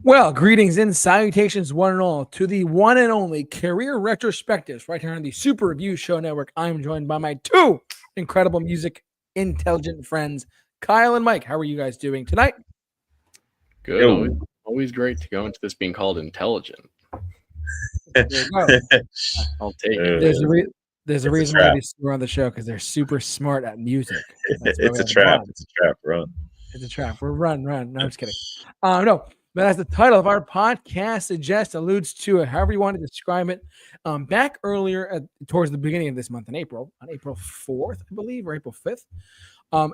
Well, greetings and salutations, one and all, to the one and only Career Retrospectives right here on the Super Review Show Network. I'm joined by my two incredible music intelligent friends, Kyle and Mike. How are you guys doing tonight? Good. Always great to go into this being called intelligent. There you go. I'll take it. There's a reason why we're on the show, because they're super smart at music. It's a trap. It's a trap. Run. It's a trap. We're run. No, I'm just kidding. No, but as the title of our podcast suggests, alludes to, however you want to describe it, back earlier towards the beginning of this month on April 4th, I believe, or April 5th,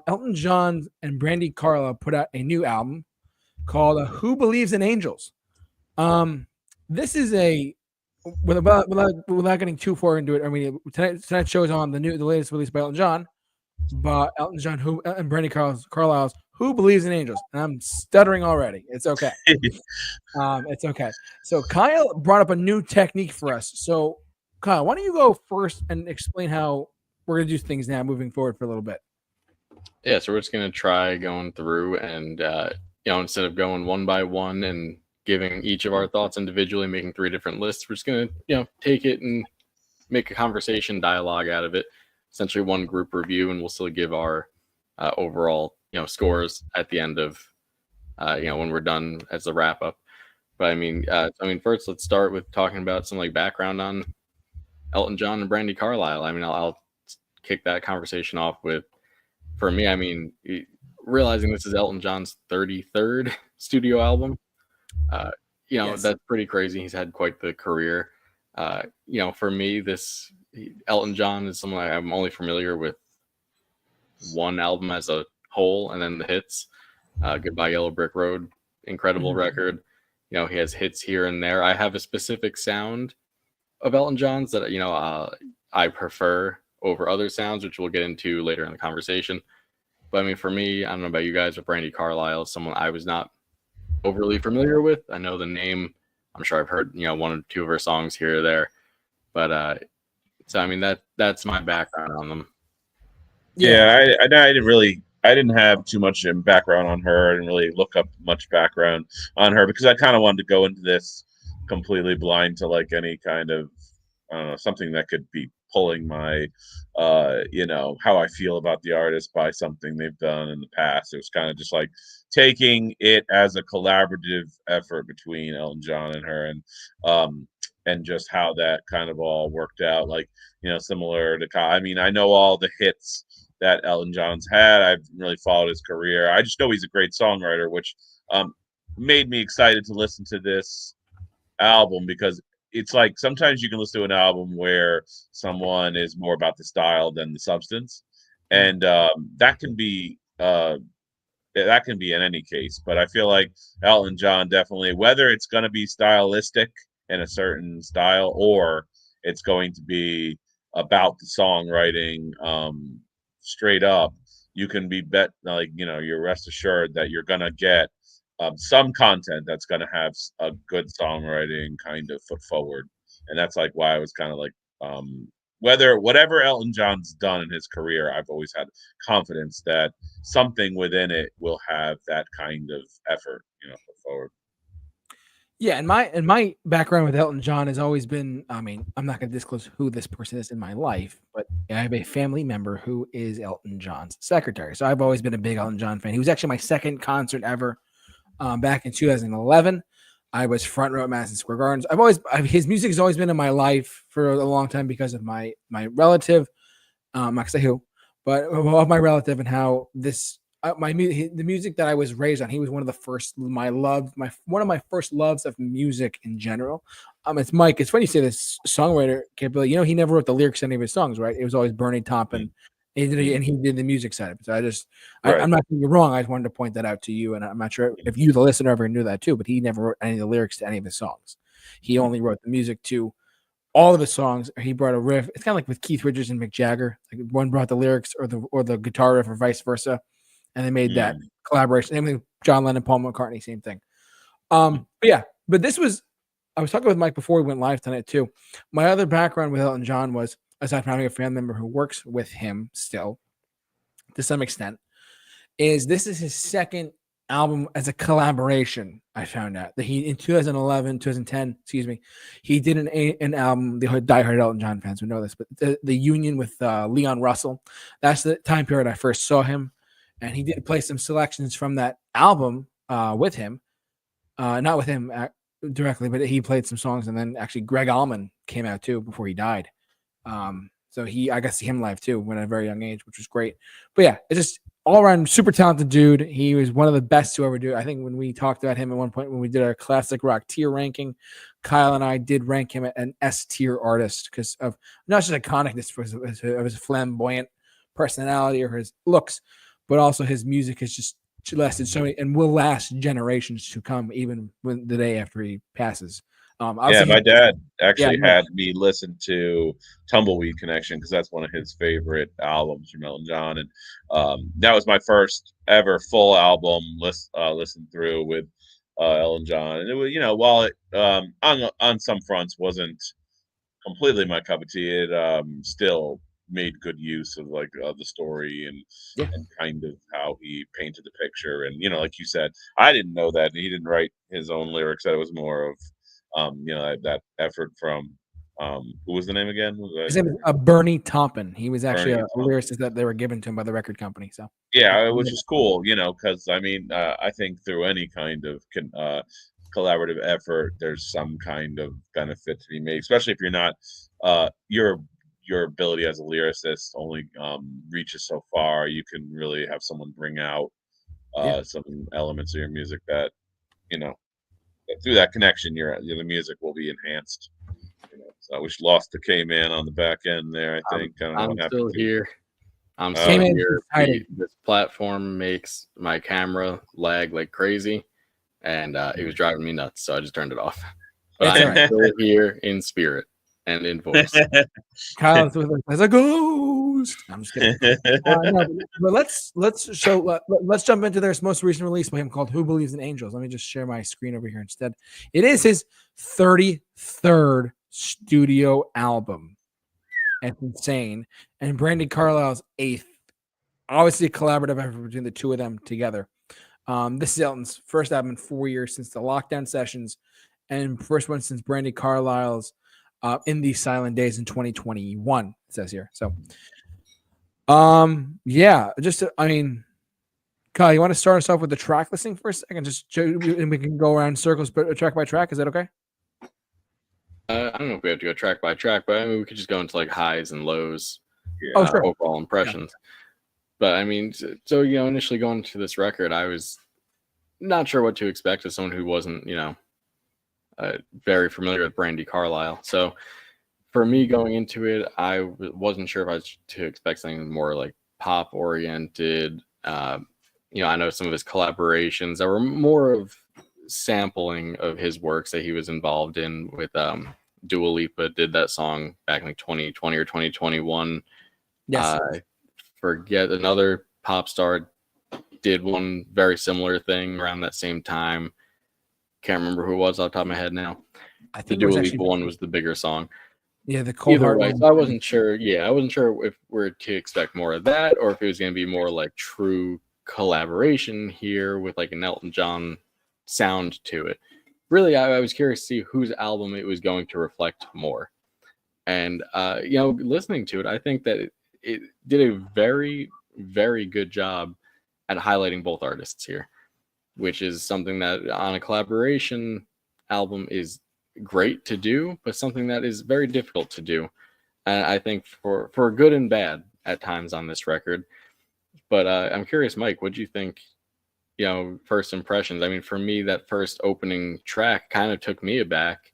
Elton John and Brandi Carlile put out a new album called Who Believes in Angels. This is without getting too far into it. I mean, tonight's show is on the latest release by Elton John, and Brandi Carlile's Who Believes in Angels. And I'm stuttering already. It's okay. It's okay. So Kyle brought up a new technique for us. So Kyle, why don't you go first and explain how we're going to do things now moving forward for a little bit? Yeah, so we're just going to try going through and, instead of going one by one and giving each of our thoughts individually, making 3 different lists, we're just going to, take it and make a conversation dialogue out of it. Essentially one group review, and we'll still give our overall, scores at the end of, when we're done as a wrap up. But first let's start with talking about some background on Elton John and Brandi Carlile. I'll kick that conversation off with, for me, realizing this is Elton John's 33rd studio album, Yes. That's pretty crazy. He's had quite the career. For me, Elton John is someone I'm only familiar with one album as a whole, and then the hits. Goodbye Yellow Brick Road, incredible record. He has hits here and there. I have a specific sound of Elton John's that I prefer over other sounds, which we'll get into later in the conversation. But for me, I don't know about you guys, but Brandi Carlile is someone I was not overly familiar with. I know the name. I'm sure I've heard, 1 or 2 of her songs here or there. But that's my background on them. Yeah, I didn't have too much background on her. I didn't really look up much background on her because I kind of wanted to go into this completely blind to any kind of, I don't know, something that could be pulling my, how I feel about the artist by something they've done in the past. It was kind of just taking it as a collaborative effort between Elton John and her, and just how that kind of all worked out. Similar to, I know all the hits that Elton John's had. I've really followed his career. I just know he's a great songwriter, which made me excited to listen to this album, because it's sometimes you can listen to an album where someone is more about the style than the substance, and that can be in any case. But I feel like Elton John definitely, whether it's going to be stylistic in a certain style or it's going to be about the songwriting, straight up, you can be you're rest assured that you're going to get some content that's going to have a good songwriting kind of foot forward. And that's why I was kind of whatever Elton John's done in his career, I've always had confidence that something within it will have that kind of effort, foot forward. Yeah, and my background with Elton John has always been, I'm not going to disclose who this person is in my life, but I have a family member who is Elton John's secretary. So I've always been a big Elton John fan. He was actually my second concert ever. Back in 2011, I was front row at Madison Square Gardens. His music has always been in my life for a long time because of my relative, I'm not gonna say who, but of my relative, and how the music that I was raised on. He was one of the first one of my first loves of music in general. It's Mike. It's funny you say this songwriter capability. He never wrote the lyrics to any of his songs, right? It was always Bernie Taupin. And he did the music side of it. So I'm not saying you're wrong. I just wanted to point that out to you. And I'm not sure if you, the listener, ever knew that too, but he never wrote any of the lyrics to any of his songs. He only wrote the music to all of his songs. He brought a riff. It's kind of like with Keith Richards and Mick Jagger. One brought the lyrics or the guitar riff or vice versa. And they made that collaboration. Same thing, John Lennon, Paul McCartney, same thing. But this was, I was talking with Mike before we went live tonight too. My other background with Elton John was, aside from having a family member who works with him still, to some extent, is this is his second album as a collaboration. I found out that he in 2010, excuse me, he did an album. The diehard Elton John fans would know this, but the union with Leon Russell. That's the time period I first saw him, and he did play some selections from that album with him. Not with him directly, but he played some songs, and then actually Greg Allman came out too before he died. So I got to see him live too at a very young age, which was great. But yeah, it's just all around super talented dude. He was one of the best to ever do it. I think when we talked about him at one point when we did our classic rock tier ranking, Kyle and I did rank him an S tier artist because of not just iconicness of his flamboyant personality or his looks, but also his music has just lasted so many and will last generations to come, even when the day after he passes. Yeah, my dad actually had me listen to Tumbleweed Connection because that's one of his favorite albums from Elton John, and that was my first ever full album listen through with Elton John. And it was, while it on some fronts wasn't completely my cup of tea, it still made good use of the story and kind of how he painted the picture. And like you said, I didn't know that he didn't write his own lyrics. That it was more of that effort from who was the name again? His name is Bernie Taupin. He was actually a lyricist that they were given to him by the record company. So yeah, which is cool, because I think through any kind of collaborative effort, there's some kind of benefit to be made, especially if you're not your ability as a lyricist only reaches so far. You can really have someone bring out some elements of your music that through that connection, the music will be enhanced. So we lost the K-Man on the back end there. I think I'm still here. I'm still here. This platform makes my camera lag like crazy, and it was driving me nuts. So I just turned it off. But I'm still here in spirit and in voice. Kyle's with us as a ghost. I'm just kidding. No, but let's jump into their most recent release by him called "Who Believes in Angels." Let me just share my screen over here instead. It is his 33rd studio album. It's insane. And Brandi Carlile's 8th. Obviously, a collaborative effort between the two of them together. This is Elton's first album in 4 years since the lockdown sessions, and first one since Brandi Carlile's In These Silent Days in 2021, it says here. So, Kyle, you want to start us off with the track listing for a second? And we can go around in circles, but track by track. Is that okay? I don't know if we have to go track by track, but we could just go into highs and lows, sure. overall impressions. Yeah. But so initially going to this record, I was not sure what to expect as someone who wasn't, very familiar with Brandi Carlile. So for me going into it, I wasn't sure if I was to expect something more pop oriented. I know some of his collaborations that were more of sampling of his works that he was involved in with Dua Lipa did that song back in 2020 or 2021. Yes. Forget another pop star did one very similar thing around that same time. Can't remember who it was off the top of my head now. I think the Dua Lipa one was the bigger song. Yeah, the Cold Heart one. So I wasn't sure. Yeah, I wasn't sure if we're to expect more of that or if it was going to be more true collaboration here with an Elton John sound to it. Really, I was curious to see whose album it was going to reflect more. And listening to it, I think that it did a very, very good job at highlighting both artists here, which is something that on a collaboration album is great to do, but something that is very difficult to do. And I think for good and bad at times on this record. But I'm curious, Mike, what do you think? First impressions. For me, that first opening track kind of took me aback.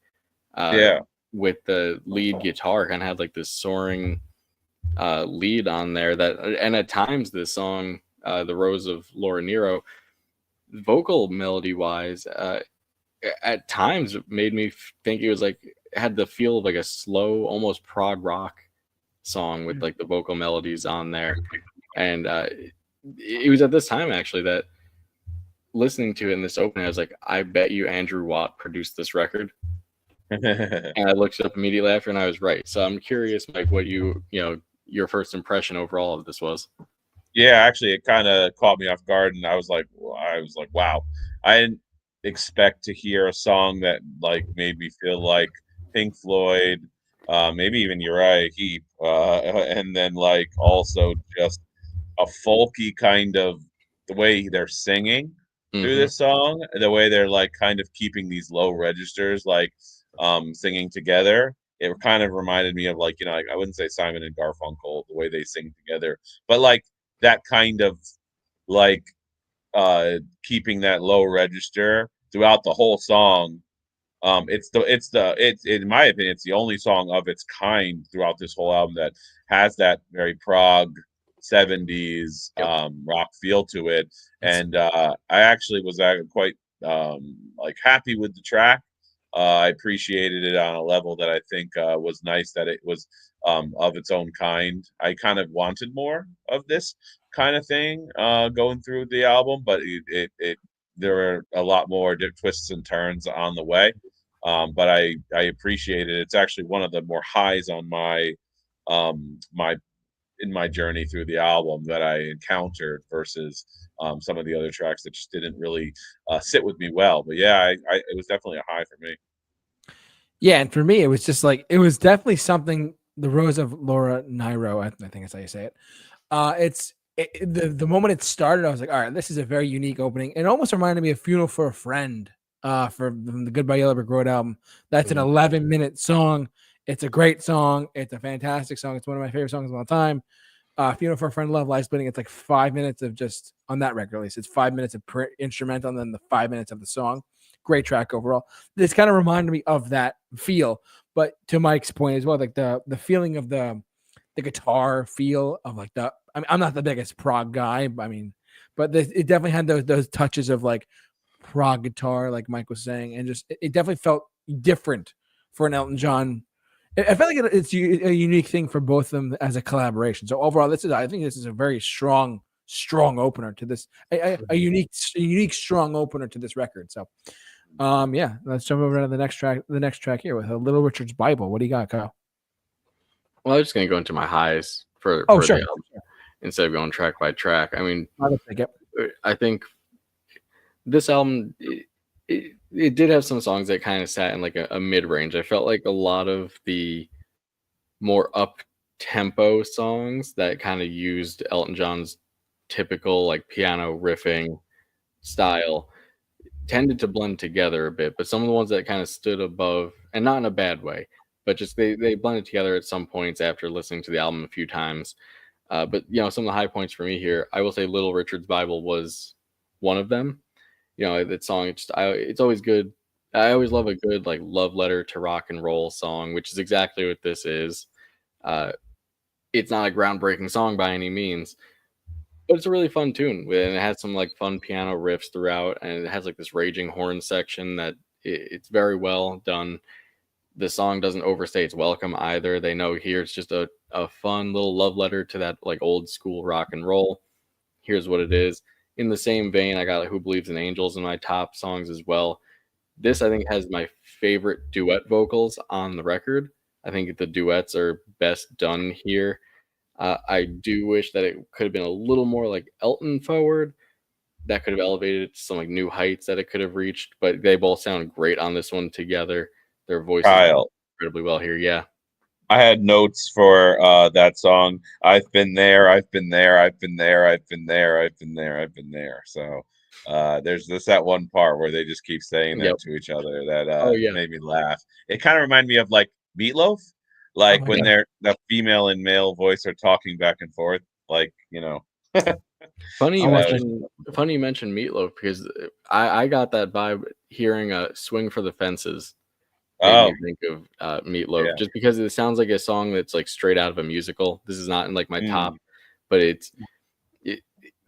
With the lead guitar, kind of had this soaring lead on there. And at times, this song, "The Rose of Laura Nero," vocal melody wise, at times made me think it was had the feel of a slow, almost prog rock song with the vocal melodies on there. And it was at this time actually that listening to it in this opening, I was like, I bet you Andrew Watt produced this record. And I looked it up immediately after, and I was right. So I'm curious, Mike, what your first impression overall of this was. Yeah, actually, it kind of caught me off guard, and I was like, wow, I didn't expect to hear a song that like made me feel like Pink Floyd, maybe even Uriah Heep, and then like also just a folky kind of the way they're singing through Mm-hmm. this song, the way they're like kind of keeping these low registers, like singing together. It kind of reminded me of like, like I wouldn't say Simon and Garfunkel, the way they sing together, but like that kind of like keeping that low register throughout the whole song. It's in my opinion, it's the only song of its kind throughout this whole album that has that very prog 70s Yep. rock feel to it. And I actually was quite like happy with the track. I appreciated it on a level that I think was nice that it was of its own kind. I kind of wanted more of this kind of thing going through the album, but it there were a lot more twists and turns on the way. But I appreciate it. It's actually one of the more highs on my in my journey through the album that I encountered versus some of the other tracks that just didn't really sit with me well. But yeah, it was definitely a high for me. Yeah, and for me, it was just like it was definitely something. The Rose of Laura Nyro, I think that's how you say it. The moment it started, I was like, all right, this is a very unique opening. It almost reminded me of "Funeral for a Friend" for the Goodbye Yellow Brick Road album. That's an 11-minute song. It's a great song. It's a fantastic song. It's one of my favorite songs of all time. "Funeral for a Friend," Love Lies Bleeding. It's like 5 minutes of just on that record release. It's 5 minutes of instrumental and then the 5 minutes of the song. Great track overall. This kind of reminded me of that feel, but to Mike's point as well, like the feeling of the guitar feel of like the. I mean, I'm not the biggest prog guy. I mean, but it definitely had those touches of like prog guitar, like Mike was saying, and just it definitely felt different for an Elton John. I felt like it's a unique thing for both of them as a collaboration. So overall, I think this is a very strong opener to this, a unique strong opener to this record. So, yeah, let's jump over to the next track here with Little Richard's Bible. What do you got, Kyle? Well, I'm just gonna go into my highs for Sure. the album instead of going track by track. I mean, I think this album it did have some songs that kind of sat in like a mid range. I felt like a lot of the more up tempo songs that kind of used Elton John's typical like piano riffing style tended to blend together a bit, but some of the ones that kind of stood above, and not in a bad way, but just they blended together at some points after listening to the album a few times. But some of the high points for me here, I will say Little Richard's Bible was one of them. That song, it's always good. I always love a good like love letter to rock and roll song, which is exactly what this is. It's not a groundbreaking song by any means, but it's a really fun tune, and it has some like fun piano riffs throughout, and it has like this raging horn section that it's very well done. The song doesn't overstay its welcome either. They know here it's just a fun little love letter to that like old school rock and roll. Here's what it is. In the same vein, I got Who Believes in Angels in my top songs as well. This, I think, has my favorite duet vocals on the record. I think the duets are best done here. I do wish that it could have been a little more like Elton forward. That could have elevated it to some like new heights that it could have reached, but they both sound great on this one together. Their voices Kyle, incredibly well here. Yeah. I had notes for that song. I've been there, I've been there, I've been there, I've been there, I've been there, I've been there. So there's that one part where they just keep saying that to each other that made me laugh. It kind of reminded me of like Meatloaf, like when they're the female and male voice are talking back and forth, like Funny you mentioned Meatloaf, because I got that vibe hearing a Swing for the Fences. Made me think of Meatloaf, just because it sounds like a song that's like straight out of a musical. This is not in like my top, but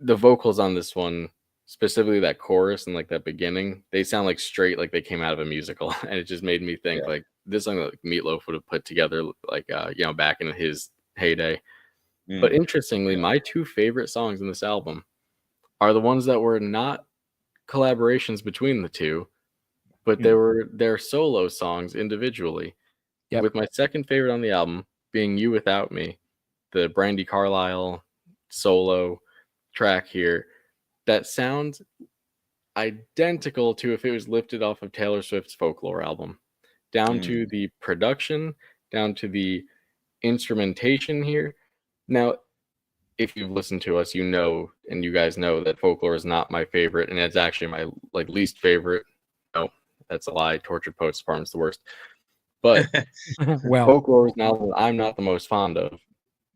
the vocals on this one, specifically that chorus and like that beginning, they sound like straight like they came out of a musical, and it just made me think like this song that like, Meatloaf would have put together like back in his heyday. But interestingly, my two favorite songs in this album are the ones that were not collaborations between the two, but they were their solo songs individually. With my second favorite on the album being You Without Me, the Brandi Carlile solo. track here that sounds identical to if it was lifted off of Taylor Swift's Folklore album, down to the production, down to the instrumentation here. Now, if you've listened to us, you know, and you guys know that Folklore is not my favorite, and it's actually my least favorite. No, that's a lie. Tortured Poets Department's the worst. But Well, Folklore is now that I'm not the most fond of.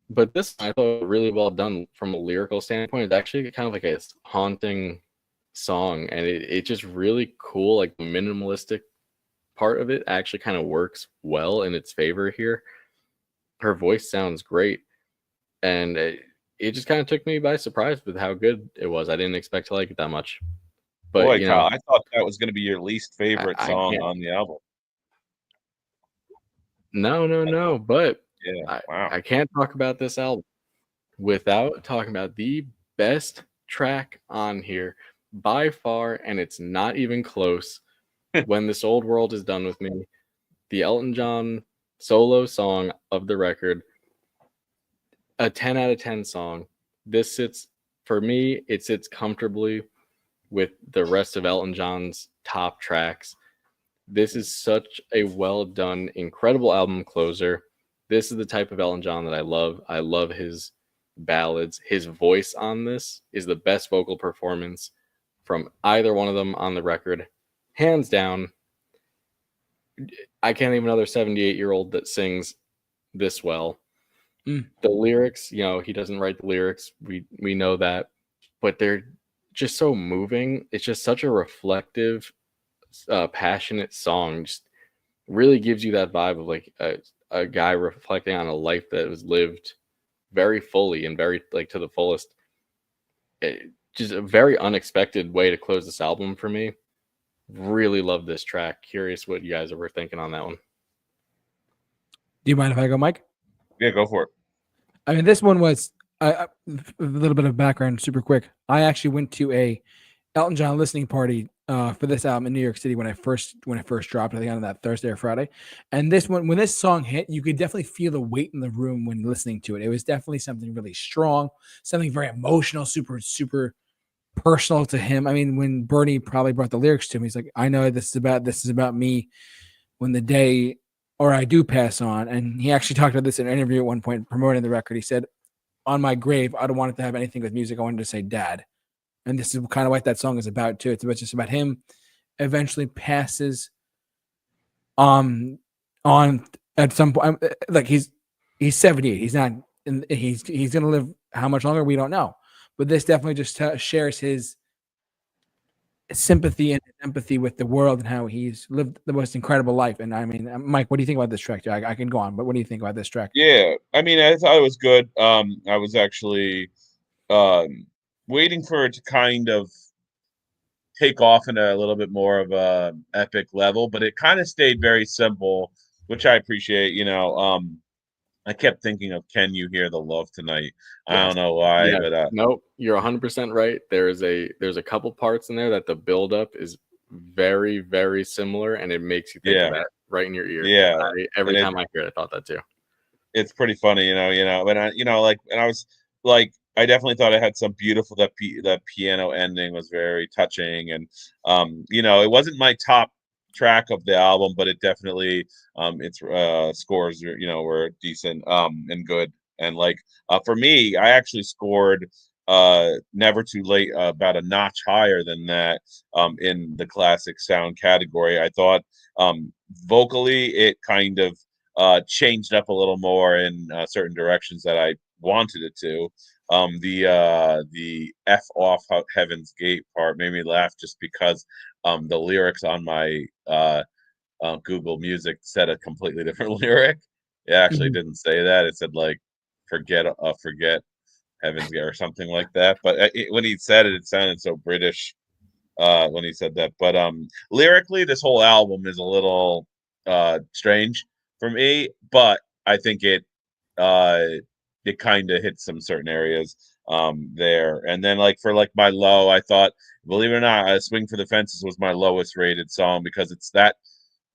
But this I thought was really well done from a lyrical standpoint. It's actually kind of like a haunting song, and it's just really cool. Like the minimalistic part of it actually kind of works well in its favor here. Her voice sounds great, and it just kind of took me by surprise with how good it was. I didn't expect to like it that much. But Boy, you Kyle, know, I thought that was going to be your least favorite I song can't. on the album. No. But Yeah, wow. I can't talk about this album without talking about the best track on here by far, and it's not even close. When This Old World Is Done With Me, the Elton John solo song of the record, a 10 out of 10 song. This sits, for me, it sits comfortably with the rest of Elton John's top tracks. This is such a well done, incredible album closer. This is the type of Elton John that I love. I love his ballads. His voice on this is the best vocal performance from either one of them on the record. Hands down. I can't name another 78-year-old that sings this well. The lyrics, you know, he doesn't write the lyrics. We know that. But they're just so moving. It's just such a reflective, passionate song. Just really gives you that vibe of like a guy reflecting on a life that was lived very fully and very like to the fullest. Just a very unexpected way to close this album for me. Really love this track. Curious what you guys were thinking on that one. do you mind if I go, Mike? Yeah, go for it. I mean, this one was a little bit of background, super quick. I actually went to a Elton John listening party for this album in New York City when I first dropped. I think on that Thursday or Friday. And this one, when this song hit, you could definitely feel the weight in the room when listening to it. It was definitely something really strong, something very emotional, super personal to him. I mean, when Bernie probably brought the lyrics to him, he's like, "I know this is about me when the day or I do pass on." And he actually talked about this in an interview at one point promoting the record. He said, "On my grave, I don't want it to have anything with music. I wanted to say Dad." And this is kind of what that song is about too. It's just about him eventually passes on at some point. Like he's 78. He's not he's gonna live how much longer we don't know. But this definitely just shares his sympathy and empathy with the world and how he's lived the most incredible life. And I mean, Mike, what do you think about this track? I can go on, but what do you think about this track? Yeah, I mean, I thought it was good. I was actually waiting for it to kind of take off in a little bit more of a epic level, but it kind of stayed very simple, which I appreciate. You know, I kept thinking of "Can You Hear the Love Tonight?" I Yes. don't know why, Yeah. but nope, you're 100% right. There's a couple parts in there that the buildup is very, very similar, and it makes you think of that right in your ear. Yeah, Every time I hear it, I thought that too. It's pretty funny, and I was like, I definitely thought it had some beautiful that piano ending was very touching, and it wasn't my top track of the album, but it definitely its scores were decent and good, and like for me, I actually scored Never Too Late about a notch higher than that in the classic sound category. I thought vocally it kind of changed up a little more in certain directions that I wanted it to. The F off Heaven's Gate part made me laugh just because the lyrics on my Google Music said a completely different lyric. It actually didn't say that. It said like forget Heaven's Gate or something like that. But when he said it, it sounded so British when he said that. But lyrically, this whole album is a little strange for me, but I think it kind of hits some certain areas there. And then like for like my low, I thought, believe it or not, Swing for the Fences was my lowest rated song because it's that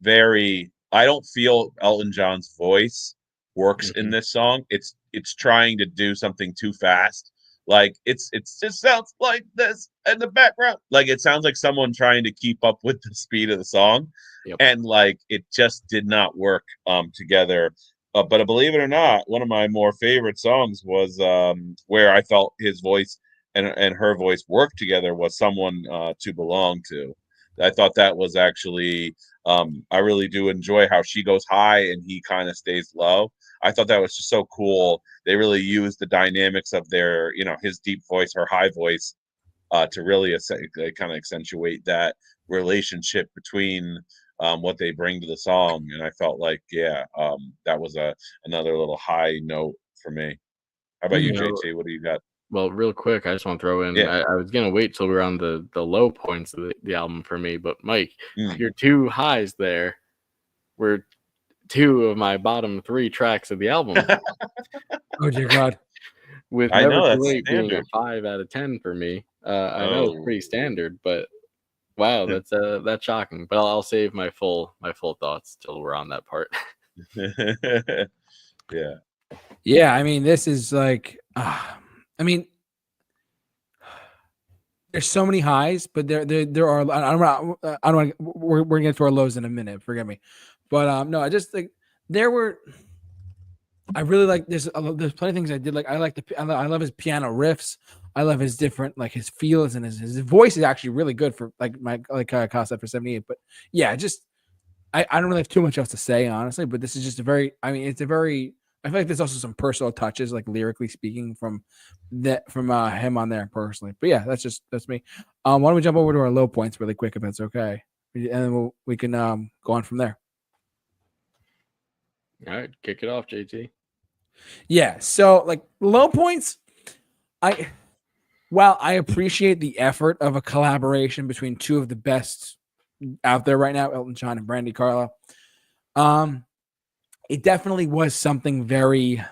I don't feel Elton John's voice works in this song. It's trying to do something too fast. like it just sounds like this in the background. Like it sounds like someone trying to keep up with the speed of the song, Yep. and like it just did not work together. But believe it or not, one of my more favorite songs was where I felt his voice and her voice worked together was "Someone to Belong To." I thought that was actually I really do enjoy how she goes high and he kind of stays low. I thought that was just so cool. They really used the dynamics of their, his deep voice, her high voice, to really kind of accentuate that relationship between what they bring to the song. And I felt like, yeah, that was another little high note for me. How about you, JT? What do you got? Well, real quick, I just want to throw in. Yeah. I was gonna wait till we're on the low points of the album for me, but Mike, Mm. your two highs there were two of my bottom three tracks of the album. Oh dear God! With I Never know Too that's Late being a standard. 5 out of 10 for me. I know it's pretty standard, but wow, that's shocking. But I'll save my full thoughts till we're on that part. Yeah. Yeah, I mean, this is like, I mean, there's so many highs, but there are. I don't want. We're gonna get to our lows in a minute. Forgive me, but no, I just think there were. I really like there's plenty of things I did like. I love his piano riffs. I love his different like his feels and his voice is actually really good for like Casa for 78. But yeah, just I don't really have too much else to say honestly. But this is just a very. I mean, it's a very. I feel like there's also some personal touches, like lyrically speaking, from him on there personally. But yeah, that's me. Why don't we jump over to our low points really quick if that's okay, and then we can go on from there. All right, kick it off, JT. Yeah, so like low points, while I appreciate the effort of a collaboration between two of the best out there right now, Elton John and Brandi Carlile, it definitely was something very.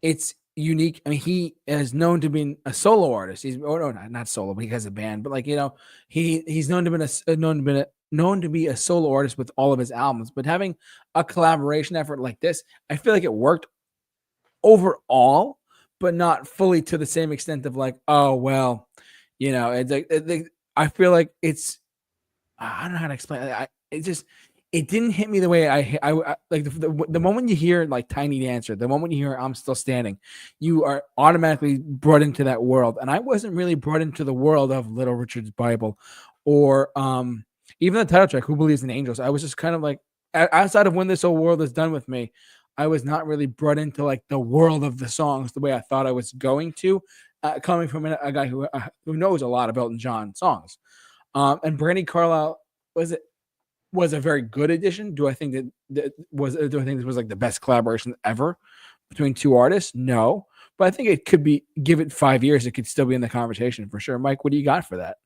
It's unique. I mean, he is known to be a solo artist. He's not solo, but he has a band. But like he's known to be a solo artist with all of his albums. But having a collaboration effort like this, I feel like it worked overall, but not fully to the same extent of like, oh well, it's like I feel like it's I don't know how to explain it. It didn't hit me the way I like the moment you hear like Tiny Dancer, the moment you hear I'm Still Standing, you are automatically brought into that world. And I wasn't really brought into the world of Little Richard's Bible or even the title track, Who Believes in Angels. I was just kind of like outside of When This Old World Is Done With Me, I was not really brought into like the world of the songs the way I thought I was going to, coming from a guy who knows a lot of Elton John songs. And Brandi Carlile was a very good addition. Do I think do I think this was like the best collaboration ever between two artists? No, but I think it could be. Give it 5 years, it could still be in the conversation for sure. Mike, what do you got for that?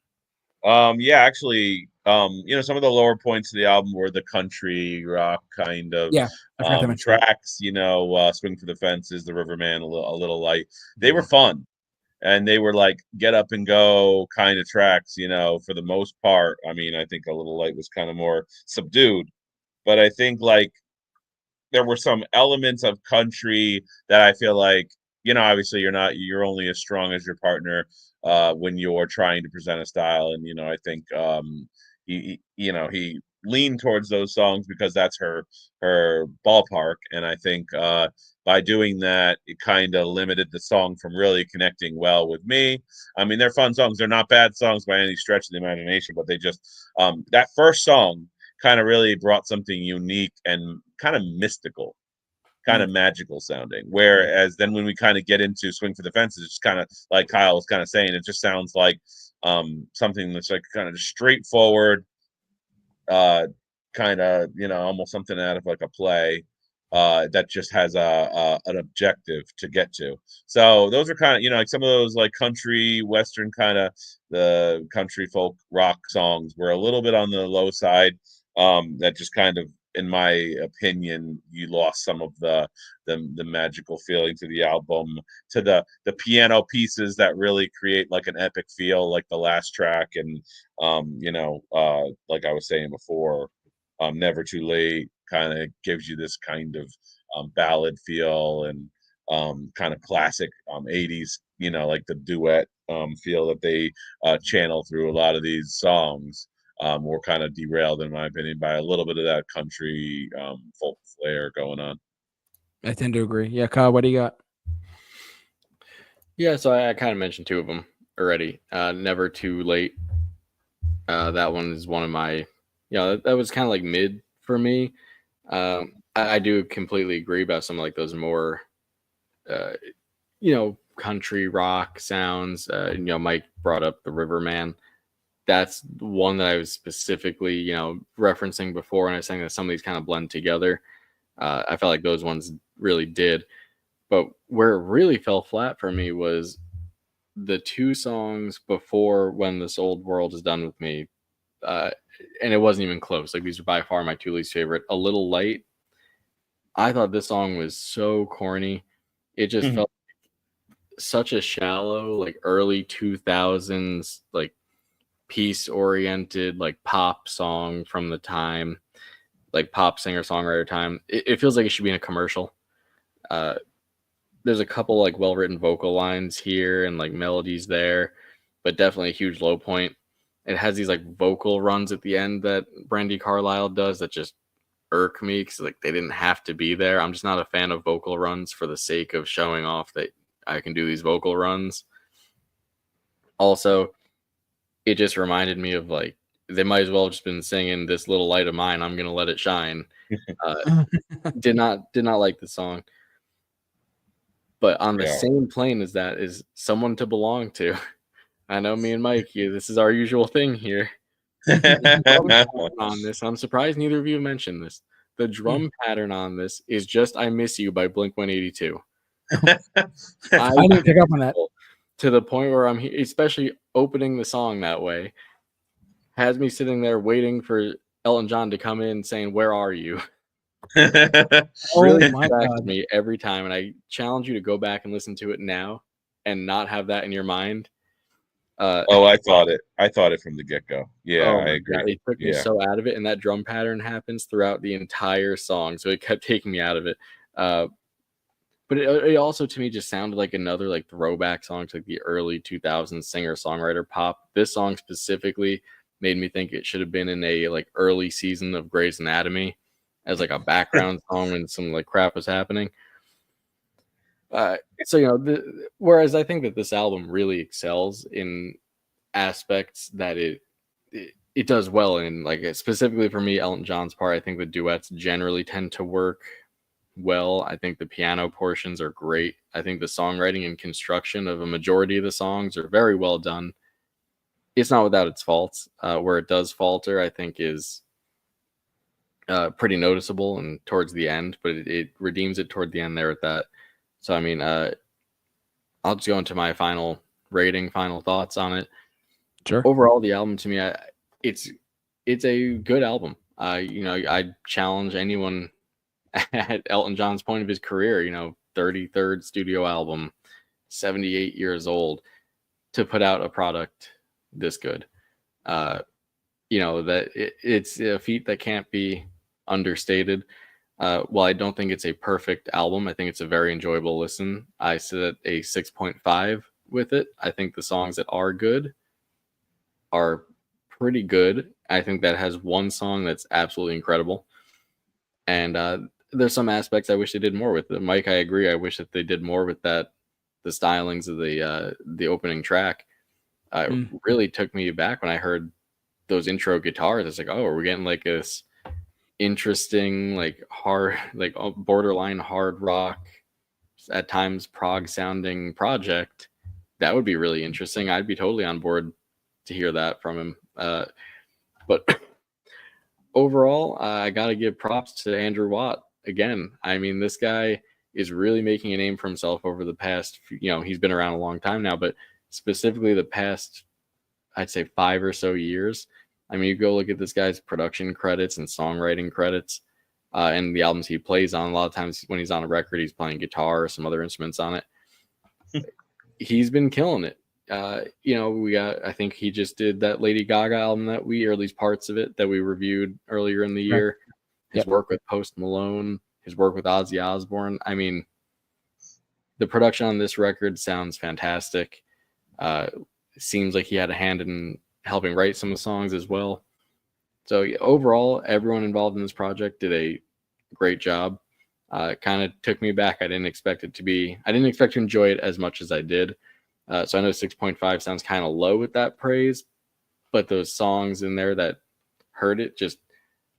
Yeah, actually, some of the lower points of the album were the country rock kind of I forgot to mention that. tracks, Swing for the Fences, The Riverman, a little light. They were fun. And they were like get up and go kind of tracks, for the most part. I mean, I think A Little Light was kind of more subdued, but I think like there were some elements of country that I feel like, obviously you're only as strong as your partner when you're trying to present a style. And, I think he leaned towards those songs because that's her ballpark. And I think by doing that, it kind of limited the song from really connecting well with me. I mean, they're fun songs. They're not bad songs by any stretch of the imagination, but they just that first song kind of really brought something unique and kind of mystical, kind of magical sounding. Whereas then when we kind of get into Swing for the Fences, it's kind of like Kyle was kind of saying, it just sounds like something that's like kind of straightforward, kind of, almost something out of like a play that just has an objective to get to. So those are kind of, like some of those like country western kind of the country folk rock songs were a little bit on the low side. That just kind of, in my opinion, you lost some of the magical feeling to the album, to the piano pieces that really create like an epic feel, like the last track. And like I was saying before, Never Too Late kind of gives you this kind of ballad feel. And kind of classic 80s, like the duet feel that they channel through a lot of these songs. Were kind of derailed, in my opinion, by a little bit of that country folk flair going on. I tend to agree. Yeah, Kyle, what do you got? Yeah, so I kind of mentioned two of them already. Never Too Late. That one is one of my, that was kind of like mid for me. I do completely agree about some like those more, country rock sounds. Mike brought up The Riverman. That's one that I was specifically, referencing before, and I was saying that some of these kind of blend together. I felt like those ones really did. But where it really fell flat for me was the two songs before When This Old World Is Done With Me. And it wasn't even close. Like, these are by far my two least favorite. A Little Light. I thought this song was so corny. It just felt such a shallow, like early 2000s, like peace oriented, like pop song from the time, like pop singer songwriter time. It feels like it should be in a commercial. There's a couple like well-written vocal lines here and like melodies there, but definitely a huge low point. It has these like vocal runs at the end that Brandi Carlile does that just irk me because like they didn't have to be there. I'm just not a fan of vocal runs for the sake of showing off that I can do these vocal runs. Also, it just reminded me of like they might as well have just been singing This Little Light of Mine, I'm Gonna Let It Shine. Did not like the song. But on the same plane as that is Someone to Belong To. I know me and Mike, this is our usual thing here. On this, I'm surprised neither of you mentioned this. The drum pattern on this is just I Miss You by Blink-182. I didn't pick up on that. To the point where I'm especially opening the song that way, has me sitting there waiting for Elton John to come in saying, "Where are you?" Really distracts me every time, and I challenge you to go back and listen to it now and not have that in your mind. I thought it from the get-go. Yeah, I agree. God, it took me so out of it, and that drum pattern happens throughout the entire song, so it kept taking me out of it. But it also to me just sounded like another like throwback song to like the early 2000s singer-songwriter pop. This song specifically made me think it should have been in a like early season of Grey's Anatomy as like a background song when some like crap was happening. So whereas I think that this album really excels in aspects that it does well in, like specifically for me, Elton John's part, I think the duets generally tend to work well. I think the piano portions are great. I think the songwriting and construction of a majority of the songs are very well done. It's not without its faults. Where it does falter, I think is pretty noticeable and towards the end, but it redeems it toward the end there at that. So, I mean, I'll just go into my final rating, final thoughts on it. Sure. Overall, the album to me, it's a good album. I challenge anyone at Elton John's point of his career, 33rd studio album, 78 years old, to put out a product this good. That it's a feat that can't be understated. While I don't think it's a perfect album, I think it's a very enjoyable listen. I sit at a 6.5 with it. I think the songs that are good are pretty good. I think that has one song that's absolutely incredible. And there's some aspects I wish they did more with it. Mike, I agree. I wish that they did more with the stylings of the opening track. It really took me back when I heard those intro guitars. It's like, oh, are we getting like this interesting, like hard, like borderline hard rock, at times prog sounding project? That would be really interesting. I'd be totally on board to hear that from him. But overall, I got to give props to Andrew Watt again. I mean, this guy is really making a name for himself over the past, he's been around a long time now, but specifically the past, I'd say 5 or so years. I mean, you go look at this guy's production credits and songwriting credits and the albums he plays on. A lot of times when he's on a record, he's playing guitar or some other instruments on it. He's been killing it. I think he just did that Lady Gaga album or at least parts of it that we reviewed earlier in the year. His work with Post Malone, his work with Ozzy Osbourne. I mean, the production on this record sounds fantastic. Seems like he had a hand in helping write some of the songs as well. So overall, everyone involved in this project did a great job. Kind of took me back. I didn't expect to enjoy it as much as I did. So I know 6.5 sounds kind of low with that praise, but those songs in there that heard it just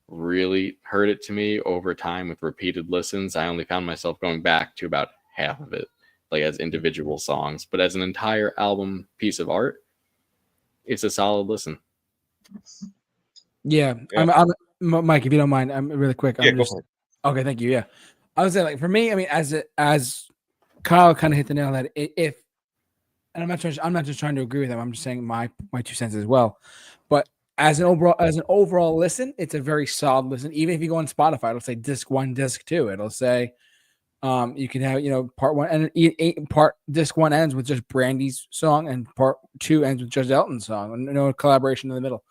really hurt it to me over time with repeated listens. I only found myself going back to about half of it, like as individual songs, but as an entire album piece of art, it's a solid listen. Yeah. I'm Mike, if you don't mind, I'm really quick. Okay, thank you. Yeah. I was saying, like, for me, I mean, as Kyle kind of hit the nail on that, and I'm not just trying to agree with him. I'm just saying my 2 cents as well. But as an overall listen, it's a very solid listen. Even if you go on Spotify, it'll say disc 1, disc 2. It'll say you can have, part 1 and part disc 1 ends with just Brandi's song and part 2 ends with just Elton's song, and no collaboration in the middle.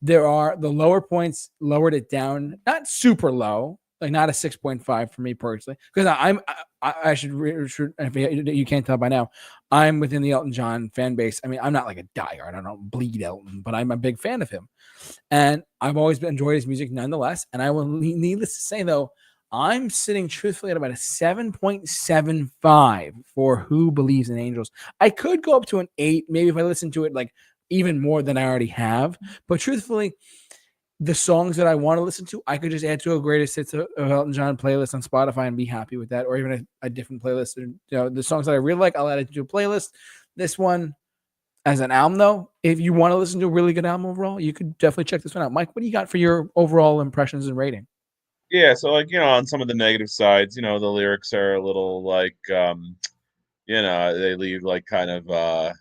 There are the lower points lowered it down, not super low, like not a 6.5 for me personally, because I should if you can't tell by now, I'm within the Elton John fan base. I mean, I'm not like a diehard. I don't bleed Elton, but I'm a big fan of him, and I've always enjoyed his music nonetheless. And I will, needless to say, though, I'm sitting truthfully at about a 7.75 for Who Believes in Angels. I could go up to an 8, maybe if I listen to it like even more than I already have. But truthfully, the songs that I want to listen to, I could just add to a greatest hits of Elton John playlist on Spotify and be happy with that, or even a different playlist. And, the songs that I really like, I'll add it to a playlist. This one, as an album, though, if you want to listen to a really good album overall, you could definitely check this one out. Mike, what do you got for your overall impressions and rating? Yeah, so like, on some of the negative sides, the lyrics are a little like, they leave like kind of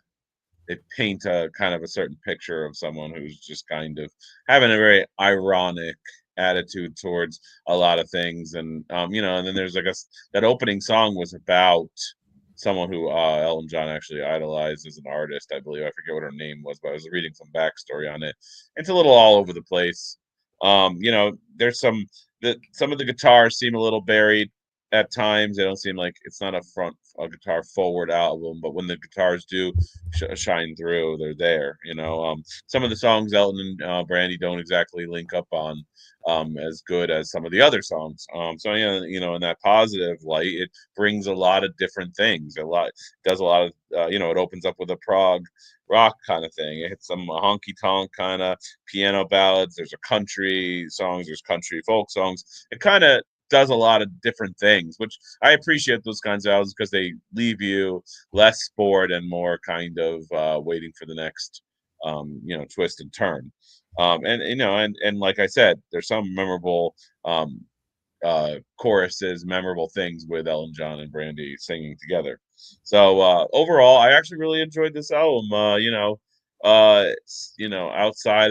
they paint a kind of a certain picture of someone who's just kind of having a very ironic attitude towards a lot of things. And and then there's that opening song was about someone who Elton John actually idolized as an artist, I believe. I forget what her name was, but I was reading some backstory on it. It's a little all over the place. There's some of the guitars seem a little buried at times. They don't seem like it's not a guitar forward album, but when the guitars do shine through, they're there. Some of the songs Elton and Brandi don't exactly link up on as good as some of the other songs. So in that positive light, it brings a lot of different things. Does a lot of it opens up with a prog rock kind of thing. It hits some honky tonk kind of piano ballads. There's a country songs. There's country folk songs. It kind of does a lot of different things, which I appreciate those kinds of albums because they leave you less bored and more kind of waiting for the next twist and turn. And like I said, there's some memorable choruses, memorable things with Elton John and Brandi singing together. So overall, I actually really enjoyed this album. Outside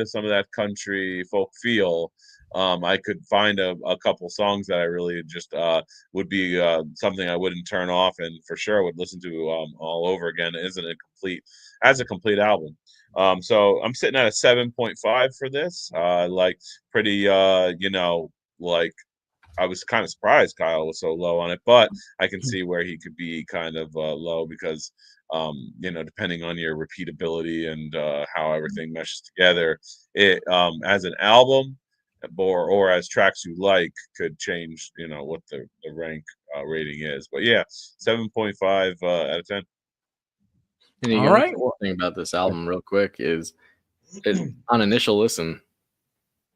of some of that country folk feel, I could find a couple songs that I really just would be something I wouldn't turn off, and for sure would listen to all over again. As a complete album. So I'm sitting at a 7.5 for this. Pretty, like I was kind of surprised Kyle was so low on it, but I can see where he could be kind of low because, depending on your repeatability and how everything meshes together, it as an album or as tracks you like could change, what the rank rating is. But yeah, 7.5 out of 10. And the other thing about this album, real quick, is on initial listen,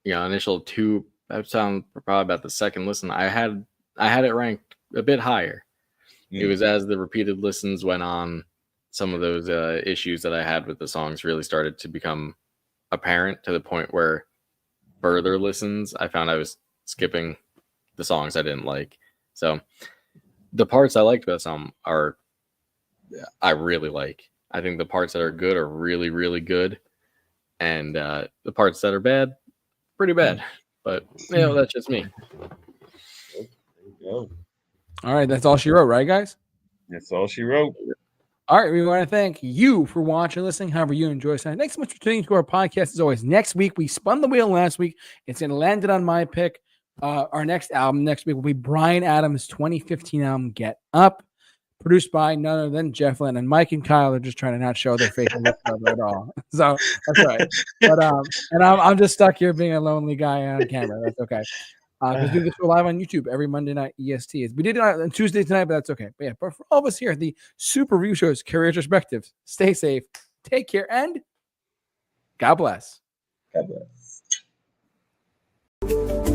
initial two. That sounds probably about the second listen. I had it ranked a bit higher. It was as the repeated listens went on, some of those issues that I had with the songs really started to become apparent, to the point where further listens, I found I was skipping the songs I didn't like. So the parts I liked about some I really like. I think the parts that are good are really, really good. And the parts that are bad, pretty bad. But, that's just me. There you go. All right, that's all she wrote, right, guys? That's all she wrote. All right, we want to thank you for watching, listening, however you enjoy it. Thanks so much for tuning into our podcast. As always, next week, we spun the wheel last week. It's going to land it on my pick. Our next album next week will be Bryan Adams' 2015 album, Get Up. produced by none other than Jeff Lynn. And Mike and Kyle are just trying to not show their faces whatsoever at all. So that's right. But and I'm just stuck here being a lonely guy on camera. That's okay. Because we do this show live on YouTube every Monday night EST. We did it on Tuesday tonight, but that's okay. But yeah, but for all of us here at the Super Review Show's Career Retrospectives, stay safe, take care, and God bless. God bless.